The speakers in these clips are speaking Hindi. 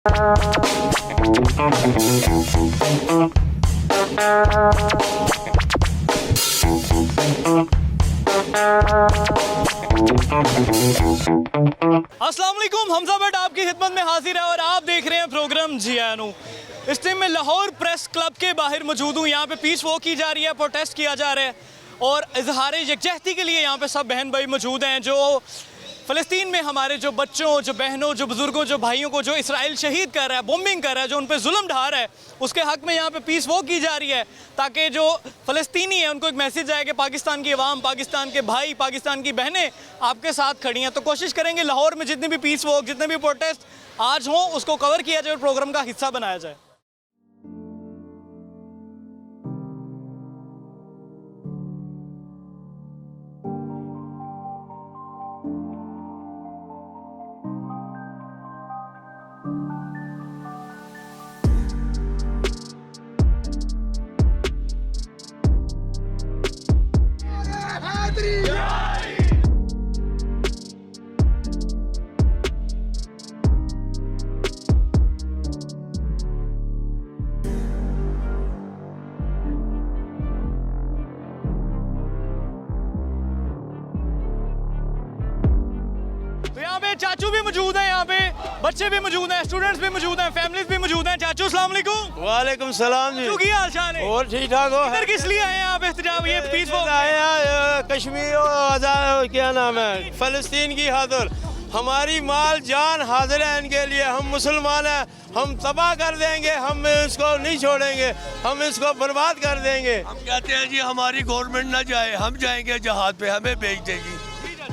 अस्सलाम वालेकुम, हमजा भट्ट आपकी खिदमत में हाजिर है और आप देख रहे हैं प्रोग्राम जियानो। इस टाइम में लाहौर प्रेस क्लब के बाहर मौजूद हूँ। यहाँ पे पीस वॉक की जा रही है, प्रोटेस्ट किया जा रहा है और इजहार यकजहती के लिए यहाँ पे सब बहन भाई मौजूद हैं जो फ़लस्तीन में हमारे जो बच्चों, जो बहनों, जो बुज़ुर्गों, जो भाइयों को जो इसराइल शहीद कर रहा है, बॉम्बिंग कर रहा है, जो उन पर जुल्म ढा रहा है, उसके हक़ में यहाँ पे पीस वॉक की जा रही है ताकि जो फ़लस्तीनी है उनको एक मैसेज आए कि पाकिस्तान की अवाम, पाकिस्तान के भाई, पाकिस्तान की बहनें आपके साथ खड़ी हैं। तो कोशिश करेंगे लाहौर में जितने भी पीस वॉक, जितने भी प्रोटेस्ट आज हों उसको कवर किया जाए और प्रोग्राम का हिस्सा बनाया जाए। चाचू भी मौजूद हैं, यहाँ पे बच्चे भी मौजूद हैं, स्टूडेंट्स भी मौजूद हैं, फैमिलीज भी मौजूद हैं। चाचू अस्सलाम वालेकुम। वालेकुम सलाम जी। की हाल चाल है? और ठीक ठाक हो? इधर किस लिए आए हैं आप? एहतजाज ये पीस वॉक आए हैं कश्मीर और आज़ाद क्या नाम है फ़लस्तीन की खातिर। हमारी माल जान हाजिर है इनके लिए। हम मुसलमान हैं, हम तबाह कर देंगे, हम इसको नहीं छोड़ेंगे, हम इसको बर्बाद कर देंगे। हम कहते हैं जी हमारी गवर्नमेंट ना जाए, हम जाएंगे जहाद पे, हमें भेज देगी।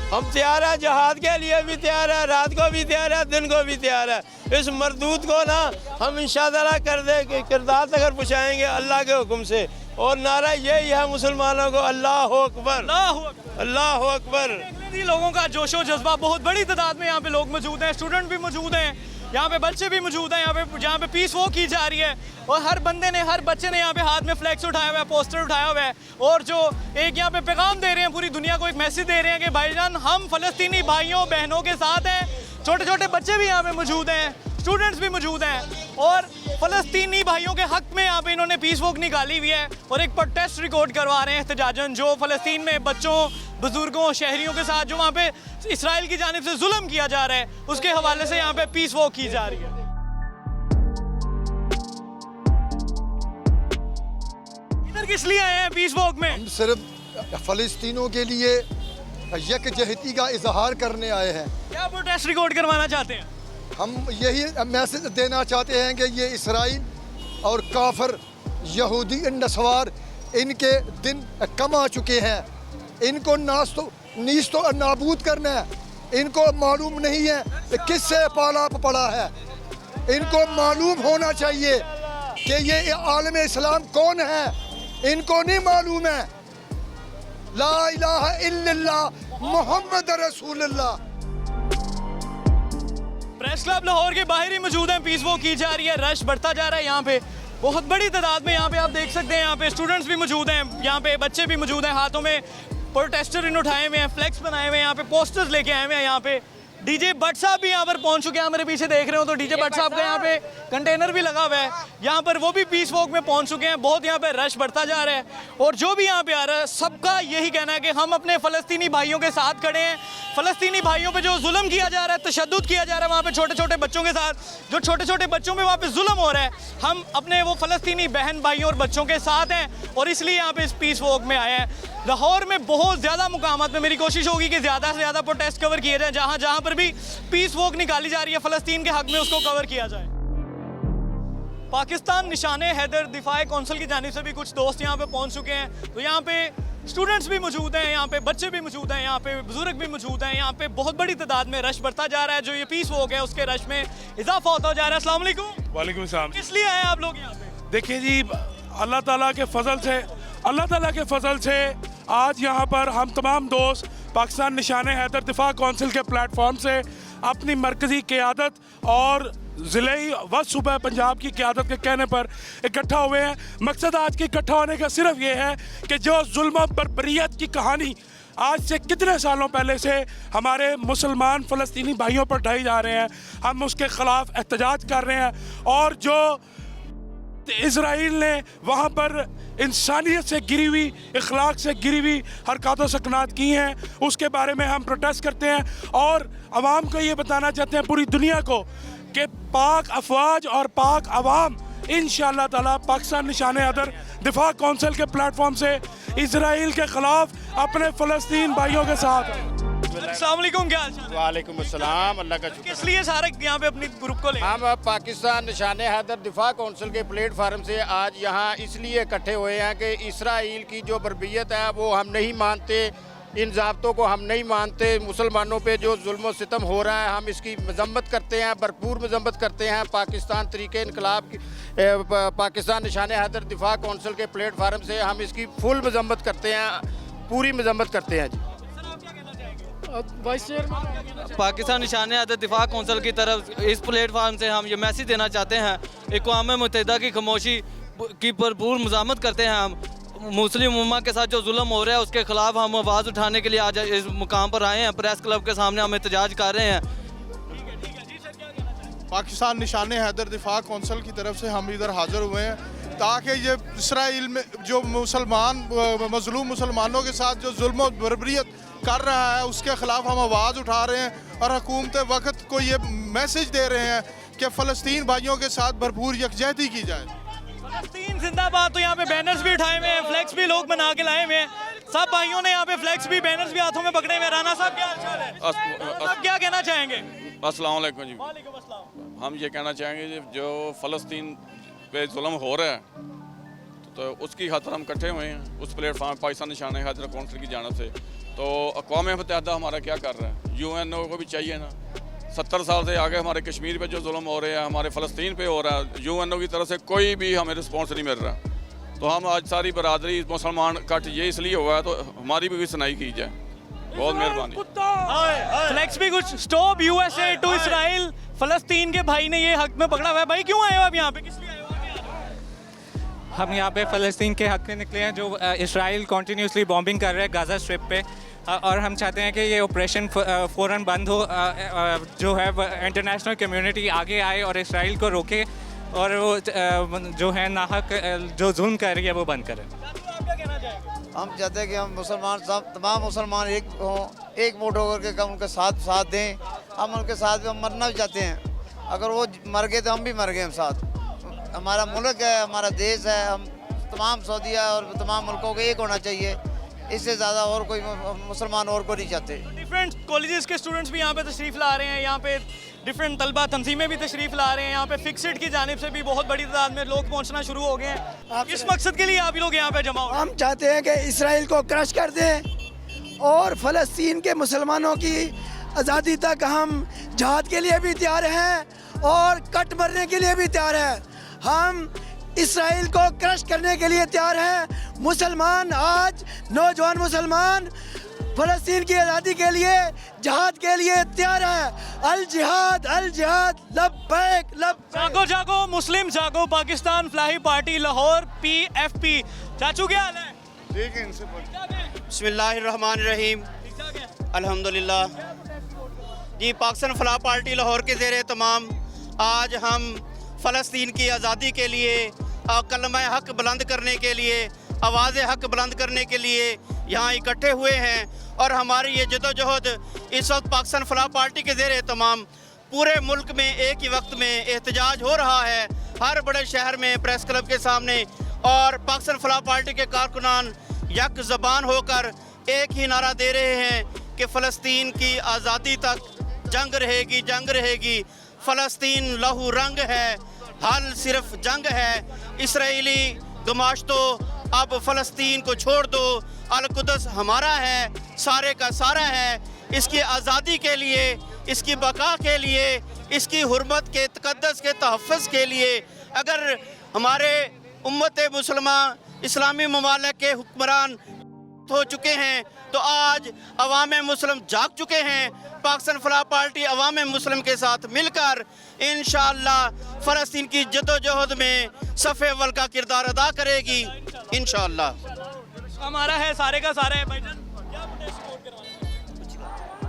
हम तैयार हैं, जहाद के लिए भी तैयार है, रात को भी तैयार है, दिन को भी तैयार है। इस मरदूद को ना हम इंशाअल्लाह कर दे किरदार तक पहुँचाएंगे अल्लाह के हुक्म से। और नारा यही है मुसलमानों को, अल्लाह अकबर, अल्लाह अकबर। लोगों का जोशो जज्बा, बहुत बड़ी तादाद में यहाँ पे लोग मौजूद हैं, स्टूडेंट भी मौजूद हैं, यहाँ पे बच्चे भी मौजूद हैं। यहाँ पे पीस वॉक की जा रही है और हर बंदे ने, हर बच्चे ने यहाँ पे हाथ में फ्लैक्स उठाया हुआ है, पोस्टर उठाया हुआ है और जो एक यहाँ पे पैगाम दे रहे हैं, पूरी दुनिया को एक मैसेज दे रहे हैं कि भाईजान हम फ़लस्तीनी भाइयों बहनों के साथ हैं। छोटे छोटे बच्चे भी यहाँ पे मौजूद हैं, स्टूडेंट्स भी मौजूद हैं और फ़लस्तीनी भाइयों के हक़ में यहाँ पे इन्होंने पीस वॉक निकाली हुई है और एक प्रोटेस्ट रिकॉर्ड करवा रहे हैं एहतजाजन, जो फ़लस्तीन में बच्चों, बुजुर्गों, शहरियों के साथ जो वहाँ पे इसराइल की जानिब से जुल्म किया जा रहा है उसके हवाले से यहाँ पे पीस वॉक की जा रही है। इधर किस लिए आए हैं पीस वॉक में? हम सिर्फ फ़लस्तीनों के लिए यकजहती का इजहार करने आए हैं। क्या प्रोटेस्ट रिकॉर्ड करवाना चाहते हैं? हम यही मैसेज देना चाहते हैं कि ये इसराइल और काफिर यहूदी नस्वार, इनके दिन कम आ चुके हैं। इनको नीस तो नाबूद करना है। इनको मालूम नहीं है कि किससे पाला पड़ा है। इनको मालूम होना चाहिए कि ये आलम इस्लाम कौन है। इनको नहीं मालूम है। ला इलाहा इल्लल्लाह मुहम्मद रसूलुल्लाह। प्रेस क्लब लाहौर के बाहर ही मौजूद हैं, पीस वॉक की जा रही है, रश बढ़ता जा रहा है। यहाँ पे बहुत बड़ी तादाद में यहाँ पे आप देख सकते हैं, यहाँ पे स्टूडेंट्स भी मौजूद हैं, यहाँ पे बच्चे भी मौजूद हैं, हाथों में प्रोटेस्टर इन उठाए हुए हैं, फ्लैक्स बनाए हुए हैं, यहाँ पे पोस्टर्स लेके आए हुए हैं। यहाँ पे डीजे भट्ट साहब भी यहाँ पर पहुँच चुके हैं, मेरे पीछे देख रहे हो तो डीजे भट्ट साहब का यहाँ पे कंटेनर भी लगा हुआ है, यहाँ पर वो भी पीस वॉक में पहुँच चुके हैं। बहुत यहाँ पे रश बढ़ता जा रहा है और जो भी यहाँ पे आ रहा है सबका यही कहना है कि हम अपने फ़लस्तीनी भाइयों के साथ खड़े हैं। फ़लस्तीनी भाइयों पे जो जुल्म किया जा रहा है, तशद्दुद किया जा रहा है वहाँ पे छोटे छोटे बच्चों के साथ, जो छोटे छोटे बच्चों पे वहाँ पे जुल्म हो रहा है, हम अपने वो फ़लस्तीनी बहन भाइयों और बच्चों के साथ हैं और इसलिए यहाँ पे इस पीस वॉक में आए हैं। लाहौर में बहुत ज़्यादा मुकामात में मेरी कोशिश होगी कि ज़्यादा से ज़्यादा प्रोटेस्ट कवर किए जाएँ, जहाँ जहाँ पर भी पीस वॉक निकाली जा रही है फ़लस्तीन के हक़ में उसको कवर किया जाए। पाकिस्तान निशाने हैदर दिफाए कौंसिल की जानिब से भी कुछ दोस्त यहाँ पे पहुँच चुके हैं। तो यहाँ पे स्टूडेंट्स भी मौजूद हैं, यहाँ पे बच्चे भी मौजूद हैं, यहाँ पे बुजुर्ग भी मौजूद हैं। यहाँ पे बहुत बड़ी तादाद में रश बढ़ता जा रहा है। जो ये पीस वॉक है उसके रश में इजाफा होता जा रहा है। अस्सलाम वालेकुम। वालेकुम सलाम। किस लिए आए आप लोग यहाँ पे? देखिए जी, अल्लाह ताला के फजल से आज यहाँ पर हम तमाम दोस्त पाकिस्तान निशाने हैदर दिफा कौंसिल के प्लेटफॉर्म से अपनी मरकज़ी क़यादत और ज़िले व सूबा पंजाब की क़यादत के कहने पर इकट्ठा हुए हैं। मकसद आज के इकट्ठा होने का सिर्फ ये है कि जो जुल्म बर्बरियत की कहानी आज से कितने सालों पहले से हमारे मुसलमान फ़लस्तीनी भाइयों पर ढाई जा रहे हैं, हम उसके ख़िलाफ़ एहतजाज कर रहे हैं। और जो इज़राइल ने वहाँ पर इंसानियत से गिरी हुई, इखलाक से गिरी हुई हरकत व सकनात की हैं, उसके बारे में हम प्रोटेस्ट करते हैं और आवाम को ये बताना चाहते हैं, पूरी दुनिया को, कि पाक अफवाज और पाक अवाम इंशाअल्लाह ताला पाकिस्तान निशाने अदर दिफा कौंसिल के प्लेटफॉर्म से इज़राइल के ख़िलाफ़ अपने फ़लस्तीन भाइयों के साथ। अस्सलाम वालेकुम, क्या हाल चाल है? वालेकुम अस्सलाम, अल्लाह का शुक्र। किस लिए सारे यहाँ पे अपनी ग्रुप को ले? हम अब पाकिस्तान निशाने हैदर दिफा कौंसिल के प्लेटफार्म से आज यहाँ इसलिए इकट्ठे हुए हैं कि इसराइल की जो बर्बियत है वो हम नहीं मानते, इन ज़ाब्तों को हम नहीं मानते। मुसलमानों पे जो जुल्म सितम हो रहा है हम इसकी मजम्मत करते हैं, भरपूर मजम्मत करते हैं। पाकिस्तान तरीके इनकलाब की पाकिस्तान निशाने हैदर दिफा कौंसिल के प्लेटफार्म से हम इसकी फुल मजम्मत करते हैं, पूरी मजम्मत करते हैं जी। पाकिस्तान निशाने हैदर दिफा कौंसिल की तरफ इस प्लेटफार्म से हम ये मैसेज देना चाहते हैं, अक़वाम मुत्तहिदा की खामोशी की भरपूर मज़ामत करते हैं। हम मुस्लिम उम्मा के साथ जो जुल्म हो रहा है उसके ख़िलाफ़ हम आवाज़ उठाने के लिए आज इस मुकाम पर आए हैं। प्रेस क्लब के सामने हम एहतजाज कर रहे हैं। पाकिस्तान निशाने हैदर दिफा कौंसिल की तरफ से हम इधर हाज़िर हुए हैं ताकि ये इसराइल में जो मज़लूम मुसलमानों के साथ जो जुल्म और बर्बरियत कर रहा है उसके ख़िलाफ़ हम आवाज़ उठा रहे हैं और हुकूमत वक्त को ये मैसेज दे रहे हैं कि फ़लस्तीन भाइयों के साथ भरपूर यकजहती की जाए। फ़लस्तीन जिंदाबाद। तो यहाँ पे बैनर्स भी उठाए हुए हैं, फ्लैक्स भी लोग बना के लाए हुए हैं। सब भाइयों ने यहाँ पे फ्लैक्स भी, बैनर्स भी हाथों में पकड़े हुए हैं। राना साहब क्या हालचाल है? आप क्या कहना चाहेंगे? अस्सलाम वालेकुम जी। वालेकुम अस्सलाम। हम ये कहना चाहेंगे जी, जो फ़लस्तीन पे जुल्म हो रहा है तो उसकी खातिर हम इकट्ठे हुए हैं उस प्लेटफार्म पाकिस्तान निशाने हैदर कौंसिल की जानिब से। तो अक़वाम मुत्तहिदा हमारा क्या कर रहा है, UNO को भी चाहिए ना। 70 साल से आगे हमारे कश्मीर पे जो जुल्म हो रहे हैं, हमारे फ़लस्तीन पे हो रहा है, UNO की तरफ से कोई भी हमें रिस्पॉन्स नहीं मिल रहा। तो हम आज सारी बरादरी मुसलमान इकट्ठ ये इसलिए हुआ है तो हमारी भी सुनाई की जाए। बहुत मेहरबानी। फ्लैक्स भी कुछ स्टॉप USA टू इसराइल। फ़लस्तीन के भाई ने ये हक में पकड़ा हुआ है। भाई क्यों आए हो आप यहाँ पे, किस लिए आए हो? हम यहाँ पे फ़लस्तीन के हक़ में निकले हैं, जो इसराइल कॉन्टीन्यूसली बॉम्बिंग कर रहा है गाज़ा स्ट्रिप पे, और हम चाहते हैं कि ये ऑपरेशन फ़ौरन बंद हो, जो है इंटरनेशनल कम्युनिटी आगे आए और इसराइल को रोके और वो जो है नाहक जो जुल्म कर रही है वो बंद करे। हम चाहते हैं कि हम मुसलमान सब तमाम मुसलमान एक हों, एक मुठ होकर के हम उनके साथ दें। हम उनके साथ हम मरना भी चाहते हैं, अगर वो मर गए तो हम भी मर गए हम साथ। हमारा मुल्क है, हमारा देश है, हम तमाम सऊदीया और तमाम मुल्कों को एक होना चाहिए। इससे ज़्यादा और कोई मुसलमान और को नहीं चाहते। डिफरेंट कॉलेजेस के स्टूडेंट्स भी यहाँ पे तशरीफ़ ला रहे हैं, यहाँ पे डिफरेंट तलबा तंजीमें भी तशरीफ़ ला रहे हैं। यहाँ पे फिक्सड की जानिब से भी बहुत बड़ी तादाद में लोग पहुँचना शुरू हो गए हैं। इस मकसद के लिए आप लोग यहाँ पे जमा हो? हम चाहते हैं कि इसराइल को क्रश कर दें और फ़लस्तीन के मुसलमानों की आज़ादी तक हम जहाद के लिए भी तैयार हैं और कट मरने के लिए भी तैयार हैं। हम इसराइल को क्रश करने के लिए तैयार हैं। मुसलमान आज नौजवान मुसलमान फ़लस्तीन की आज़ादी के लिए जहाद के लिए तैयार है। अल जिहाद लब्बैक लब्बैक। जागो जागो मुस्लिम जागो, पाकिस्तान फलाही पार्टी लाहौर PFP। चाचू क्या हाल है? ठीक है, इनसे बिस्मिल्लाहिर्रहमानिर्रहीम, अल्हम्दुलिल्लाह जी। पाकिस्तान फलाह पार्टी लाहौर के ज़ेरे तमाम आज हम फ़लस्तीन की आज़ादी के लिए, कलमा हक़ बुलंद करने के लिए, आवाज़ हक़ बुलंद करने के लिए यहाँ इकट्ठे हुए हैं। और हमारी ये जदोजहद इस वक्त पाकिस्तान फलाह पार्टी के ज़ेरे तमाम पूरे मुल्क में एक ही वक्त में एहतजाज हो रहा है, हर बड़े शहर में प्रेस क्लब के सामने। और पाकिस्तान फलाह पार्टी के कारकुनान यक ज़बान होकर एक ही नारा दे रहे हैं कि फ़लस्तीन की आज़ादी तक जंग रहेगी, जंग रहेगी। फ़लस्तीन लहू रंग है, हल सिर्फ जंग है। इसराइली गमाश्तो अब फ़लस्तीन को छोड़ दो, अल-कुद्स हमारा है, सारे का सारा है। इसकी आज़ादी के लिए, इसकी बका के लिए, इसकी हुर्मत के तक़द्दस के तहफ़्फ़ुज़ के लिए अगर हमारे उम्मत मुसलमा इस्लामी ममालिक के हुक्मरान हो चुके हैं तो आज अवाम मुस्लिम जाग चुके हैं। पाकिस्तान फलाह पार्टी अवाम मुस्लिम के साथ मिलकर इंशाअल्लाह फ़लस्तीन की जदोजहद में सफ़े अव्वल का किरदार अदा करेगी इंशाअल्लाह। हमारा है, सारे का सारा है। भाईजान क्या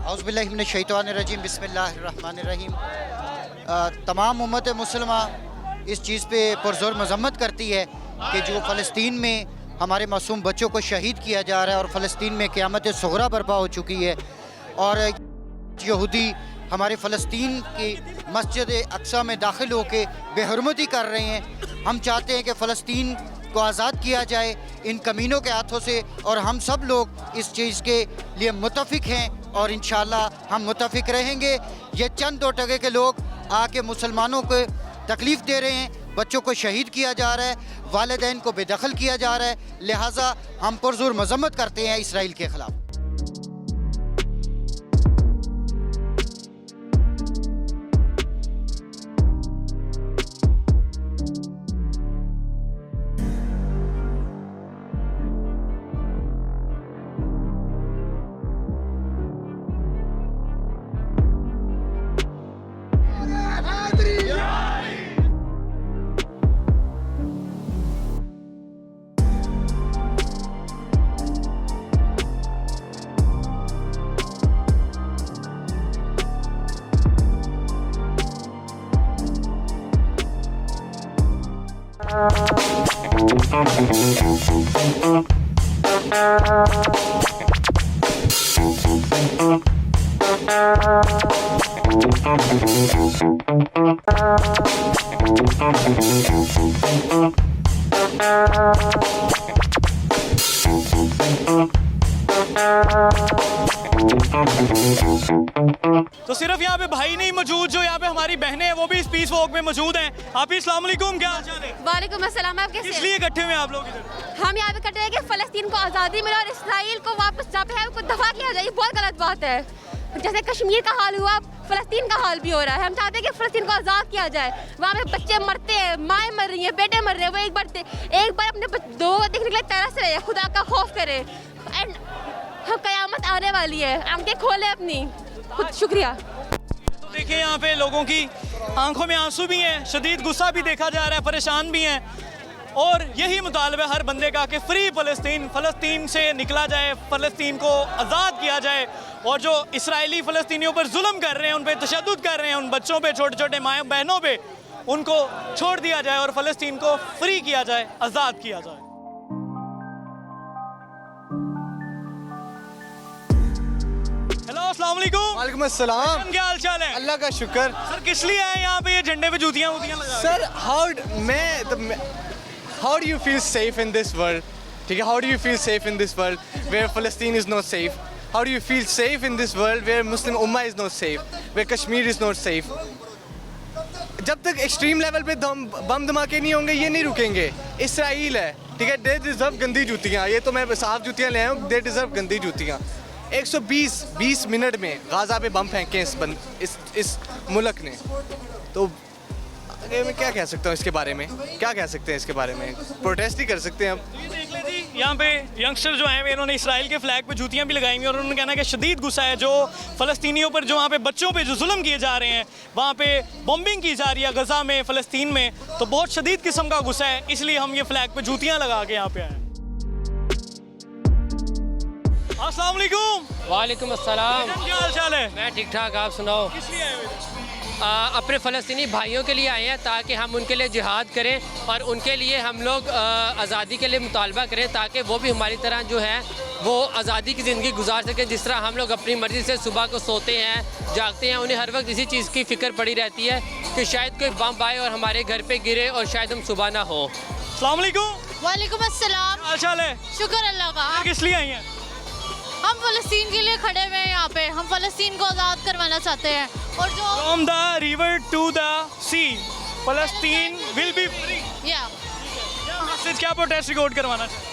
औज़ुबिल्लाहिमिनश्शैतानिर्रजीम बिस्मिल्लाहिर्रहमानिर्रहीम। तमाम उम्मत मुसलमा इस चीज़ पे पुरज़ोर मज़म्मत करती है कि जो फ़लस्तीन में हमारे मासूम बच्चों को शहीद किया जा रहा है और फ़लस्तीन में क़यामत सुग़रा बर्पा हो चुकी है और यहूदी हमारे फ़लस्तीन की मस्जिद अक्सा में दाखिल होकर बेहरमती कर रहे हैं। हम चाहते हैं कि फ़लस्तीन को आज़ाद किया जाए इन कमीनों के हाथों से और हम सब लोग इस चीज़ के लिए मुत्तफ़िक हैं और इंशाअल्लाह हम मुत्तफ़िक रहेंगे। ये चंद दो टके के लोग आके मुसलमानों को तकलीफ़ दे रहे हैं, बच्चों को शहीद किया जा रहा है, वालिदैन को बेदखल किया जा रहा है, लिहाजा हम पुरज़ोर मज़म्मत करते हैं इसराइल के ख़िलाफ़। तो सिर्फ यहाँ पे भाई नहीं मौजूद, जो यहाँ पे हमारी बहनें हैं वो भी इस पीस वॉक में मौजूद हैं। आप अस्सलाम वालेकुम, क्या हाल चाल है? वालेकुम अस्सलाम। आप कैसे? इसलिए इकट्ठे हुए आप लोग इधर? हम यहाँ पे इकट्ठे हैं कि फ़लस्तीन को आज़ादी मिले और इसराइल को वापस जहाँ पे है उनको दफा किया जाए। ये बहुत गलत बात है। जैसे कश्मीर का हाल हुआ, फ़लस्तीन का हाल भी हो रहा है। हम चाहते हैं कि फ़लस्तीन को आज़ाद किया जाए। वहाँ पे बच्चे मरते हैं, माएँ मर रही हैं, बेटे मर रहे हैं। वो एक बार अपने दो देखने के लिए तरस रहे हैं। खुदा का खौफ करें एंड क़यामत आने वाली है, आंखें खोले अपनी। शुक्रिया। तो देखिए यहाँ पे लोगों की आंखों में आंसू भी हैं, शदीद गुस्सा भी देखा जा रहा है, परेशान भी हैं और यही मुतालबा हर बंदे का कि फ्री फ़लस्तीन से निकला जाए, फ़लस्तीन को आज़ाद किया जाए और जो इसराइली फ़लस्तीनियों पर जुल्म कर रहे हैं, उन पर तशद्दुद कर रहे हैं, उन बच्चों पे, छोटे छोटे माँ बहनों पे, उनको छोड़ दिया जाए और फ़लस्तीन को फ्री किया जाए, आज़ाद किया जाए। हेलो, अस्सलाम वालेकुम। वालेकुम अस्सलाम। क्या हाल चाल है? अल्लाह का शुक्र। सर किस लिए आए यहाँ पे ये झंडे पे जूतियाँ लगा? Sir how do you feel safe in this world? ठीक है, how do you feel safe in this world where Palestine is not safe? How do you feel safe in this world where Muslim Ummah is not safe, where Kashmir is not safe? जब तक एक्सट्रीम लेवल पे बम धमाके नहीं होंगे ये नहीं रुकेंगे। इसराइल है, ठीक है, दे डिज़र्व गंदी जूतियाँ। ये तो मैं साफ जूतियाँ ले आया हूँ, दे डिज़र्व गंदी जूतियाँ। 120 मिनट में गाज़ा पे बम फेंके इस मुल्क ने, तो आगे मैं क्या कह सकता हूँ इसके बारे में? क्या कह सकते हैं इसके बारे में? प्रोटेस्ट ही कर सकते हैं अब। देख ले जी, यहाँ पे यंगस्टर जो हैं इन्होंने इसराइल के फ्लैग पे जूतियाँ भी लगाई हुई और उन्होंने कहना है कि शदीद गुस्सा है जो फ़लस्तीनियों पर, जो वहाँ पे बच्चों पे जो जुल्म किए जा रहे हैं, वहाँ पे बॉम्बिंग की जा रही है गज़ा में, फ़लस्तीन में, तो बहुत शदीद किस्म का गुस्सा है, इसलिए हम ये फ्लैग पे जूतियाँ लगा के यहाँ पे आए। अस्सलाम वालेकुम। वालेकुम अस्सलाम। क्या हाल चाल है? मैं ठीक ठाक, आप सुनाओ? किस लिए आए हुए? अपने फ़लस्तीनी भाइयों के लिए आए हैं ताकि हम उनके लिए जिहाद करें और उनके लिए हम लोग आज़ादी के लिए मुतालबा करें ताकि वो भी हमारी तरह जो है वो आज़ादी की ज़िंदगी गुजार सकें। जिस तरह हम लोग अपनी मर्ज़ी से सुबह को सोते हैं, जागते हैं, उन्हें हर वक्त इसी चीज़ की फ़िक्र पड़ी रहती है कि शायद कोई बम आए और हमारे घर पे गिरे और शायद हम सुबह ना हो। अस्सलाम वालेकुम। वालेकुम अस्सलाम। हाल चाल है? शुक्र अल्लाह का। किस लिए आई हैं? हम फ़लस्तीन के लिए खड़े हुए हैं यहाँ पे। हम फ़लस्तीन को आज़ाद करवाना चाहते हैं और जो From the river to the sea, Palestine will be free. Message क्या प्रोटेस्ट रिकॉर्ड करवाना चाहिए?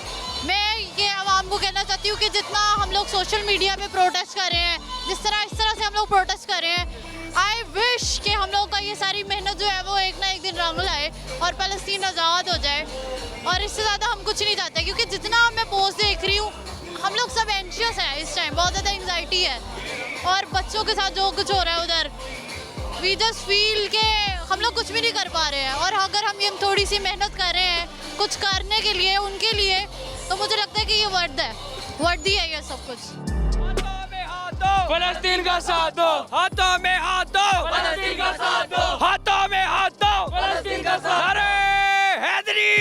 मैं ये आवाम को कहना चाहती हूँ कि जितना हम लोग सोशल मीडिया पे प्रोटेस्ट कर रहे हैं, इस तरह से हम लोग प्रोटेस्ट कर रहे हैं, आई विश कि हम लोग का ये सारी मेहनत जो है वो एक ना एक दिन रंग लाए और फ़लस्तीन आज़ाद हो जाए। और इससे ज़्यादा हम कुछ नहीं चाहते क्योंकि जितना मैं पोस्ट देख रही हूँ हम लोग सब एंशियस हैं इस टाइम, बहुत ज़्यादा एंग्जाइटी है और बच्चों के साथ जो कुछ हो रहा है उधर, वी जस्ट फील के हम लोग कुछ भी नहीं कर पा रहे हैं। और अगर हम थोड़ी सी मेहनत कर रहे हैं कुछ करने के लिए उनके लिए, तो मुझे लगता है कि ये वर्दी है ये सब कुछ। फलस्तीन का साथ दो, हाथों में हाथ दो, फलस्तीन का साथ दो, हाथों में हाथ दो, फलस्तीन का साथ। नारे हैदरी,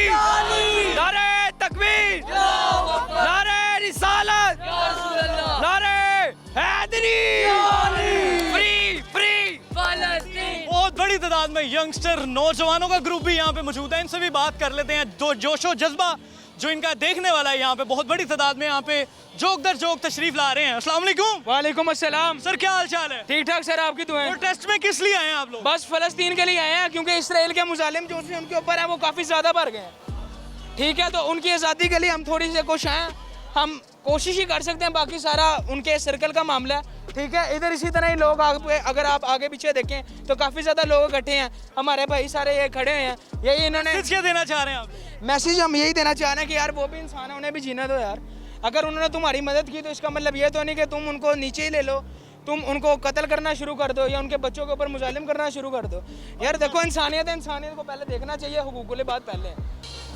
नारे तकबीर, नारे रिसालत, नारे हैदरी, फ्री फ्री फलस्तीन। बहुत बड़ी तादाद में यंगस्टर नौजवानों का ग्रुप भी यहाँ पे मौजूद है, इनसे भी बात कर लेते हैं। जो जोशो जज्बा जो इनका देखने वाला है यहाँ पे, बहुत बड़ी तादाद में यहाँ पे जोक दर जोक तशरीफ ला रहे हैं। अस्सलाम वालेकुम। वालेकुम अस्सलाम। सर क्या हाल चाल है? ठीक ठाक सर, आपकी दुआएं। प्रोटेस्ट में किस लिए आए हैं आप लोग? बस फलस्तीन के लिए आए हैं, क्योंकि इसराइल के मुजालिम जो उनके ऊपर है वो काफ़ी ज़्यादा बढ़ गए हैं। ठीक है, तो उनकी आज़ादी के लिए हम थोड़ी सी खुश हैं। हम कोशिश ही कर सकते हैं, बाकी सारा उनके सर्कल का मामला है। ठीक है, इधर इसी तरह ही लोग अगर आप आगे पीछे देखें तो काफ़ी ज़्यादा लोग इकट्ठे हैं। हमारे भाई सारे ये खड़े हैं, यही इन्होंने क्या देना चाह रहे हैं आप? मैसेज हम यही देना चाह रहे हैं कि यार वो भी इंसान है, उन्हें भी जीना दो यार। अगर उन्होंने तुम्हारी मदद की तो इसका मतलब ये तो नहीं कि तुम उनको नीचे ही ले लो, तुम उनको कत्ल करना शुरू कर दो या उनके बच्चों के ऊपर मुजालिम करना शुरू कर दो। यार देखो, इंसानियत है, इंसानियत को पहले देखना चाहिए, हुकूकुल बात पहले।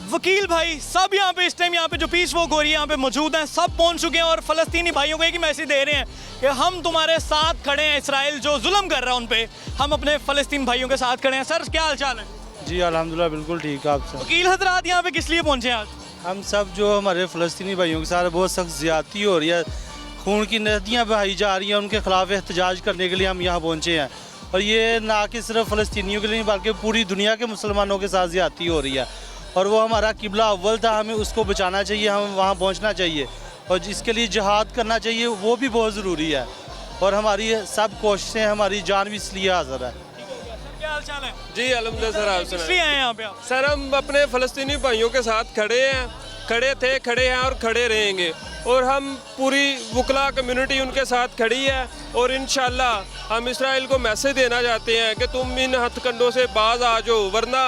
वकील भाई सब यहाँ पे इस टाइम यहाँ पे जो पीस वॉक हो रही है यहाँ पे मौजूद हैं, सब पहुँच चुके हैं और फ़लस्तीनी भाइयों को एक ही मैसेज दे रहे हैं कि हम तुम्हारे साथ खड़े हैं। इसराइल जो जुल्म कर रहा है उन पे, हम अपने फ़लस्तीन भाइयों के साथ खड़े हैं। सर क्या हाल चाल है? जी अल्हम्दुलिल्लाह बिल्कुल ठीक है। आप सब वकील हजरात यहाँ पे किस लिए पहुँचे आज? हम सब जो हमारे फ़लस्तीनी भाइयों के साथ बहुत सख्त ज़्यादती हो रही है, खून की नदियाँ बहाई जा रही हैं, उनके ख़िलाफ़ एहतजाज करने के लिए हम यहाँ पहुँचे हैं। और ये ना कि सिर्फ फ़लस्तीनियों के लिए बल्कि पूरी दुनिया के मुसलमानों के साथ ज़्यादती हो रही है। और वो हमारा किबला अव्वल था, हमें उसको बचाना चाहिए, हम वहाँ पहुँचना चाहिए और जिसके लिए जिहाद करना चाहिए, वो भी बहुत ज़रूरी है। और हमारी सब कोशिशें, हमारी जान भी इसलिए हाज़िर है। क्या हाल चाल है? जी अल्हम्दुलिल्लाह सर, आप किस लिए आए हैं यहाँ पे आप? सर हम अपने फ़लस्तीनी भाइयों के साथ खड़े हैं, खड़े थे, खड़े हैं और खड़े रहेंगे। और हम पूरी वकला कम्युनिटी उनके साथ खड़ी है और इंशाल्लाह हम इसराइल को मैसेज देना चाहते हैं कि तुम इन हथकंडों से बाज आ जाओ, वरना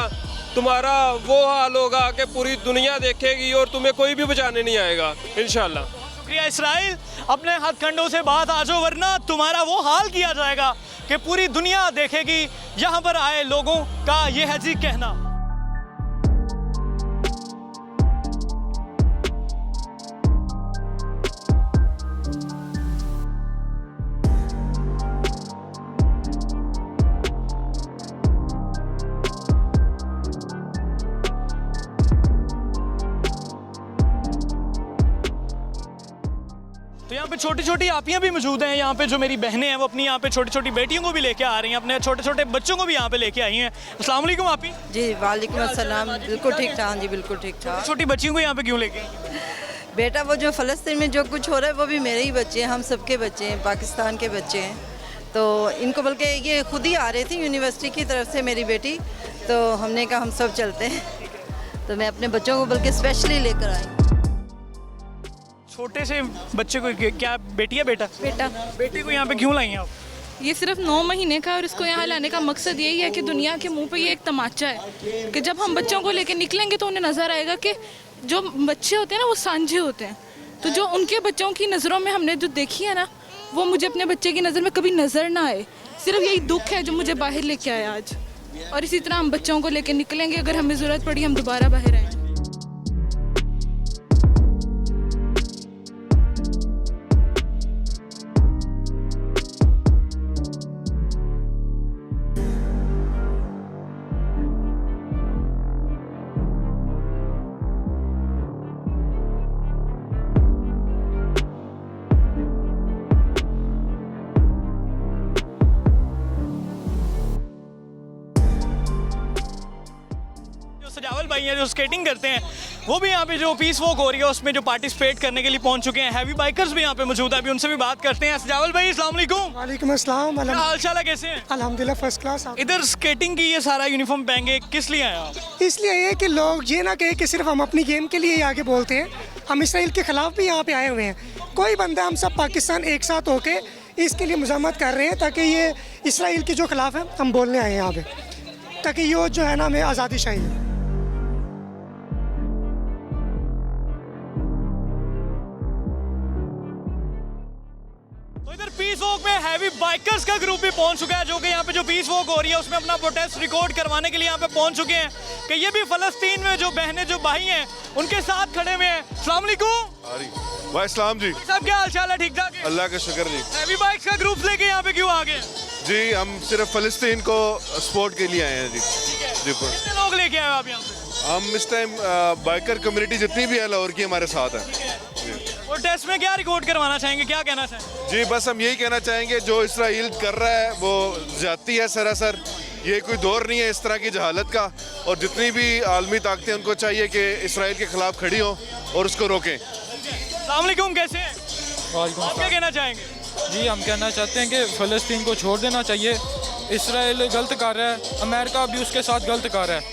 तुम्हारा वो हाल होगा कि पूरी दुनिया देखेगी और तुम्हें कोई भी बचाने नहीं आएगा इंशाल्लाह। शुक्रिया इसराइल, अपने हथकंडों से बात आ जाओ वरना तुम्हारा वो हाल किया जाएगा कि पूरी दुनिया देखेगी। यहाँ पर आए लोगों का ये है जी कहना। तो यहाँ पे छोटी छोटी आपियाँ भी मौजूद हैं। यहाँ पे जो मेरी बहनें हैं वो अपनी यहाँ पे छोटी छोटी बेटियों को भी लेके आ रही हैं, अपने छोटे छोटे बच्चों को भी यहाँ पे लेके आई हैं। अस्सलाम वालेकुम आपी। जी वालेकुम अस्सलाम। बिल्कुल ठीक ठाक जी, बिल्कुल ठीक ठाक। छोटी बच्चियों को यहाँ पे क्यों लेके आई? बेटा वो जो फ़लस्तीन में जो कुछ हो रहा है वो भी मेरे ही बच्चे हैं, हम सबके बच्चे हैं, पाकिस्तान के बच्चे हैं। तो इनको बल्कि ये खुद ही आ रही थी यूनिवर्सिटी की तरफ से मेरी बेटी, तो हमने कहा हम सब चलते हैं। तो मैं अपने बच्चों को बल्कि स्पेशली लेकर आई। छोटे से बच्चे को क्या बेटी है बेटा? बेटा। बेटी को यहाँ पे क्यों लाई हैं आप? ये सिर्फ 9 महीने का और इसको यहाँ लाने का मकसद यही है कि दुनिया के मुंह पे ये एक तमाचा है कि जब हम बच्चों को लेकर निकलेंगे तो उन्हें नज़र आएगा कि जो बच्चे होते हैं ना वो सांझे होते हैं। तो जो उनके बच्चों की नज़रों में हमने जो देखी है ना, वो मुझे अपने बच्चे की नज़र में कभी नज़र ना आए। सिर्फ यही दुख है जो मुझे बाहर लेके आया आज। और इसी तरह हम बच्चों को लेकर निकलेंगे, अगर हमें ज़रूरत पड़ी हम दोबारा बाहर आएँ। सजावल भाई हैं जो स्केटिंग करते हैं, वो भी यहाँ पे जो पीस वॉक हो रही है उसमें जो पार्टिसिपेट करने के लिए पहुंच चुके हैं। हैवी बाइकर्स भी यहाँ पे मौजूद है, अभी उनसे भी बात करते हैं। सजावल भाई अस्सलाम वालेकुम। वालेकुम अस्सलाम। क्या हाल चाल है, कैसे हैं? अल्हम्दुलिल्लाह फर्स्ट क्लास। इधर स्केटिंग की ये सारा यूनिफॉर्म पहन के किस लिए आए आप? इसलिए ये कि लोग ये ना कहे कि सिर्फ हम अपनी गेम के लिए ही आगे बोलते हैं, हम इसराइल के खिलाफ भी यहाँ पे आए हुए हैं। कोई बंदा, हम सब पाकिस्तान एक साथ होके इसके लिए मुज़ाहमत कर रहे हैं ताकि ये इसराइल के जो खिलाफ है हम बोलने आए हैं यहाँ पे, ताकि ये जो है ना हमें आज़ादी चाहिए। पीस वॉक में हैवी बाइकर्स का ग्रुप भी पहुंच चुका है, जो कि यहाँ पे जो पीस वॉक हो रही है उसमें अपना प्रोटेस्ट रिकॉर्ड करवाने के लिए यहाँ पे पहुंच चुके हैं कि ये भी फ़लस्तीन में जो बहनें जो भाई हैं उनके साथ खड़े हुए हैं। अस्सलाम वालेकुम। वाह इस्लाम जी। सब क्या हाल चाल है, ठीक ठाक है? अल्लाह का शुक्र जी। हैवी बाइक्स का ग्रुप लेके यहाँ पे क्यों आ गए? जी हम सिर्फ फ़लस्तीन को सपोर्ट के लिए आए हैं जी। जी कितने लोग लेके आए हो आप यहाँ पे? हम इस टाइम बाइकर कम्युनिटी जितनी भी है लाहौर की हमारे साथ है। और टेस्ट में क्या रिकॉर्ड करवाना चाहेंगे, क्या कहना चाहेंगे? जी बस हम यही कहना चाहेंगे जो इसराइल कर रहा है वो ज़्यादती है सरासर। ये कोई दौर नहीं है इस तरह की जहालत का, और जितनी भी आलमी ताकतें उनको चाहिए कि इसराइल के ख़िलाफ़ खड़ी हों और उसको रोकें। अस्सलाम वालेकुम, कैसे हैं? आप क्या कहना चाहेंगे? जी हम कहना चाहते हैं कि फ़लस्तीन को छोड़ देना चाहिए। इसराइल गलत कर रहा है, अमेरिका भी उसके साथ गलत कर रहा है,